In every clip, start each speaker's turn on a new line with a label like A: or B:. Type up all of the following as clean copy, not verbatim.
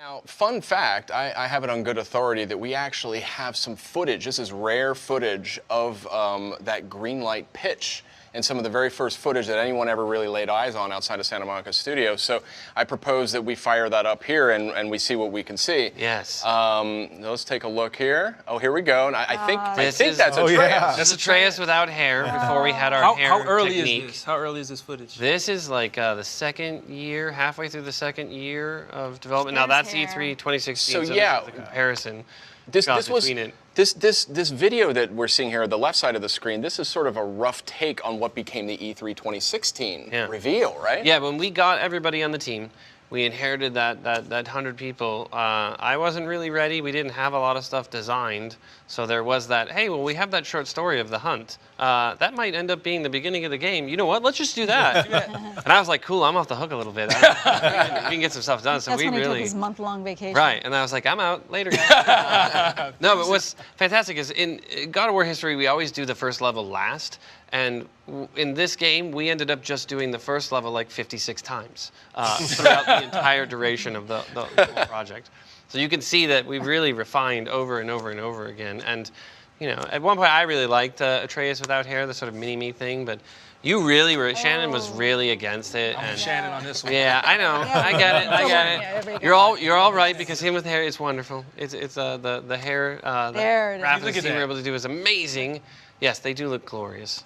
A: Now, fun fact, I have it on good authority that we actually have some footage. This is rare footage of that green light pitch and some of the very first footage that anyone ever really laid eyes on outside of Santa Monica Studios. So I propose that we fire that up here and we see what we can see.
B: Yes.
A: Let's take a look here. Oh, here we go. And I think that's
C: Oh,
A: Atreus.
C: yeah.
B: That's Atreus without hair before we had our hair
D: How early
B: technique.
D: is this? How early is this footage?
B: This is like the second year, halfway through the second year of development. Now that's
E: There's hair.
B: E3 2016.
A: So,
B: So
A: yeah.
B: this is the comparison.
A: This was
B: between it.
A: this video that we're seeing here, the left side of the screen. This is sort of a rough take on what became the E3 2016 reveal, right?
B: Yeah, when we got everybody on the team, we inherited that 100 people. I wasn't really ready. We didn't have a lot of stuff designed, so there was that. Hey, well, we have that short story of the hunt. That might end up being the beginning of the game. You know what? Let's just do that. And I was like, cool. I'm off the hook a little bit. We can get some stuff done. So
E: That's
B: we
E: when he
B: really
E: took his month-long vacation.
B: Right, and I was like, I'm out later, guys. No, but what's fantastic is in God of War history, we always do the first level last. And in this game, we ended up just doing the first level like 56 times throughout the entire duration of the whole project. So you can see that we've really refined over and over and over again. And you know, at one point, I really liked Atreus without hair, the sort of mini-me thing, but you really were, Shannon was really against it.
D: I'm
B: and
D: Shannon on this one.
B: yeah, I know. I get it. I get it. You're all right because him with hair is wonderful. It's the hair
E: There it is.
B: graphics
D: Look at
B: they were
D: that.
B: able to do is amazing. Yes, they do look glorious.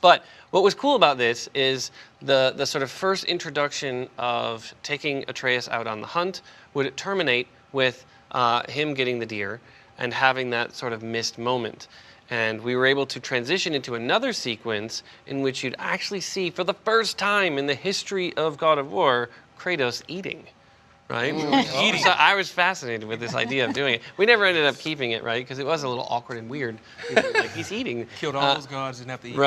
B: But what was cool about this is the sort of first introduction of taking Atreus out on the hunt would terminate with him getting the deer and having that sort of missed moment. And we were able to transition into another sequence in which you'd actually see, for the first time in the history of God of War, Kratos eating, right? Eating. So I was fascinated with this idea of doing it. We never ended up keeping it, right? Because it was a little awkward and weird. We were like, he's eating.
D: Killed all those gods, didn't have to eat.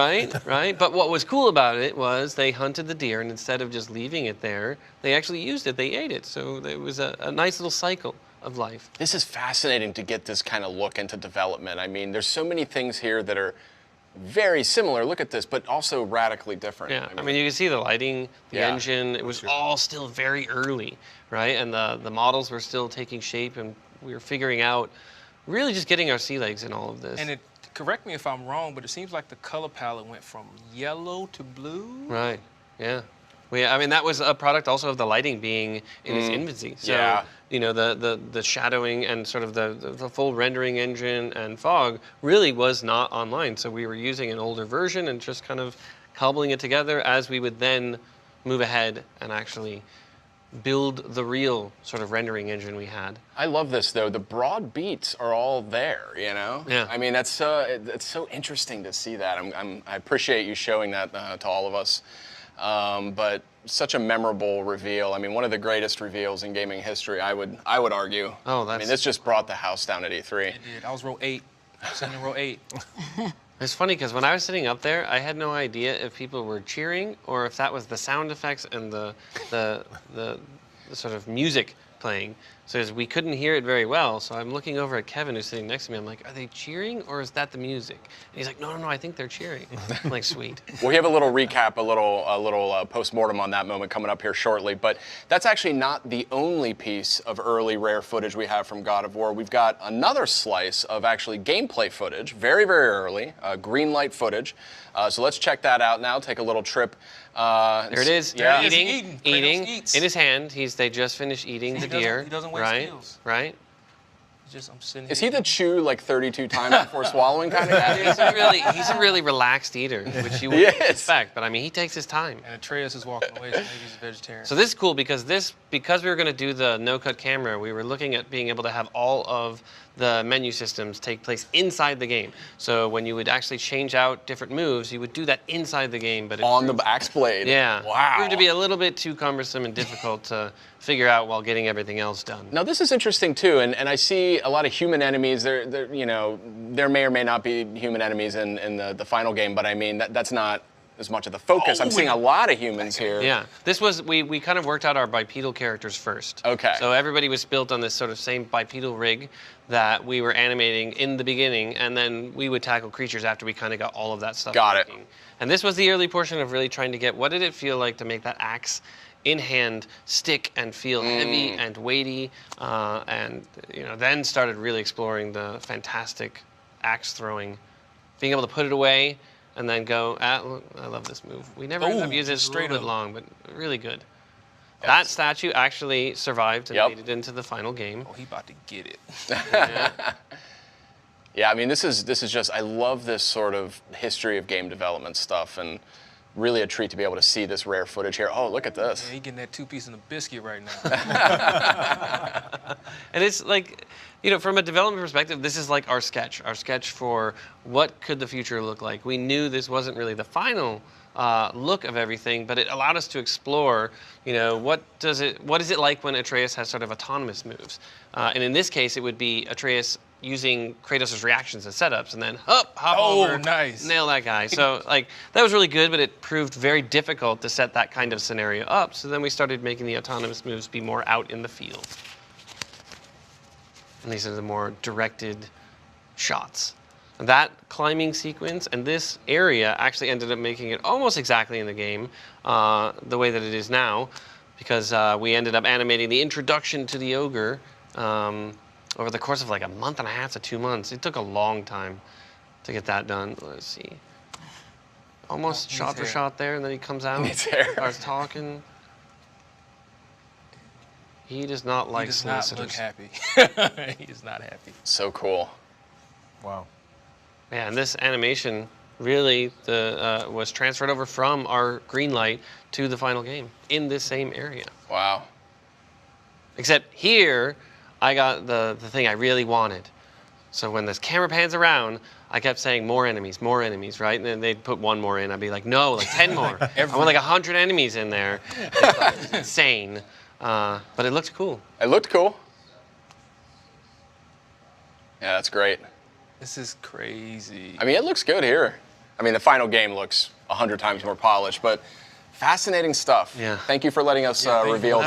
B: Right. But what was cool about it was they hunted the deer, and instead of just leaving it there, they actually used it. They ate it. So it was a nice little cycle of life.
A: This is fascinating to get this kind of look into development. I mean, there's so many things here that are very similar. Look at this, but also radically different.
B: Yeah, I mean, you can see the lighting, the
A: Yeah.
B: engine. It was all still very early, right? And the models were still taking shape, and we were figuring out, really just getting our sea legs in all of this.
D: And correct me if I'm wrong, but it seems like the color palette went from yellow to blue.
B: Right. Yeah. I mean, that was a product also of the lighting being in its infancy. So,
A: Yeah.
B: you know, the shadowing and sort of the full rendering engine and fog really was not online. So we were using an older version and just kind of cobbling it together as we would then move ahead and actually build the real sort of rendering engine we had.
A: I love this though. The broad beats are all there, you know.
B: Yeah.
A: I mean, it's so interesting to see that. I appreciate you showing that to all of us. But such a memorable reveal. I mean, one of the greatest reveals in gaming history, I would argue.
B: Oh,
A: I mean, this just brought the house down at E3.
D: It did. I was row 8. Sitting in row 8.
B: It's funny because when I was sitting up there, I had no idea if people were cheering or if that was the sound effects and the sort of music playing. So we couldn't hear it very well. So I'm looking over at Kevin, who's sitting next to me. I'm like, are they cheering or is that the music? And he's like, no, I think they're cheering. I'm like, sweet.
A: We have a little recap, a little post-mortem on that moment coming up here shortly. But that's actually not the only piece of early rare footage we have from God of War. We've got another slice of actually gameplay footage, very, very early, green light footage. So let's check that out now. Take a little trip.
B: There it is.
A: Yeah.
B: Eating
D: Kratos eats.
B: in his hand. They just finished eating the deer.
D: He doesn't waste
B: right,
D: skills.
B: right.
D: I'm sitting
A: Is
D: here.
A: he the chew like 32 times before swallowing kind of guy?
B: He's a really relaxed eater, which you wouldn't expect. But I mean, he takes his time.
D: And Atreus is walking away, so maybe he's a vegetarian.
B: So this is cool because we were going to do the no-cut camera, we were looking at being able to have all of the menu systems take place inside the game. So when you would actually change out different moves, you would do that inside the game. But
A: On the axe blade.
B: yeah,
A: Wow.
B: it proved to be a little bit too cumbersome and difficult to figure out while getting everything else done.
A: Now this is interesting too, and I see a lot of human enemies. There, you know, there may or may not be human enemies in the final game, but I mean that's not as much of the focus. I'm seeing a lot of humans here.
B: Yeah, this was, we kind of worked out our bipedal characters first.
A: Okay.
B: So everybody was built on this sort of same bipedal rig that we were animating in the beginning, and then we would tackle creatures after we kind of got all of that stuff
A: Got it.
B: working. And this was the early portion of really trying to get, what did it feel like to make that axe in hand stick and feel heavy and weighty, and then started really exploring the fantastic axe throwing, being able to put it away and then go. Look, I love this move. We never ended up using it. It's a little bit long, but really good. Yes. That statue actually survived and made it into the final game.
D: Oh, he about to get it.
A: Yeah, I mean, this is just, I love this sort of history of game development stuff, and really a treat to be able to see this rare footage here. Oh, look at this.
D: Yeah, he getting that 2-piece in a biscuit right now.
B: And it's like, from a development perspective, this is like our sketch for what could the future look like. We knew this wasn't really the final look of everything, but it allowed us to explore, what is it like when Atreus has sort of autonomous moves? And in this case, it would be Atreus using Kratos' reactions as setups, and then hop over, nail that guy. So that was really good, but it proved very difficult to set that kind of scenario up. So then we started making the autonomous moves be more out in the field. And these are the more directed shots. That climbing sequence and this area actually ended up making it almost exactly in the game the way that it is now, because we ended up animating the introduction to the ogre over the course of like a month and a half to 2 months. It took a long time to get that done. Let's see. Almost shot for shot there, and then he comes out, starts talking. He does not like solicitors.
D: He does not look happy. He is not happy.
A: So cool.
C: Wow.
B: Yeah, and this animation really was transferred over from our green light to the final game in this same area.
A: Wow.
B: Except here, I got the thing I really wanted. So when this camera pans around, I kept saying more enemies, right? And then they'd put one more in. I'd be like, no, like 10 more. I want like 100 enemies in there. It's insane. But it looked cool.
A: It looked cool. Yeah, that's great.
D: This is crazy.
A: I mean, it looks good here. I mean, the final game looks 100 times more polished, but fascinating stuff.
B: Yeah.
A: Thank you for letting us reveal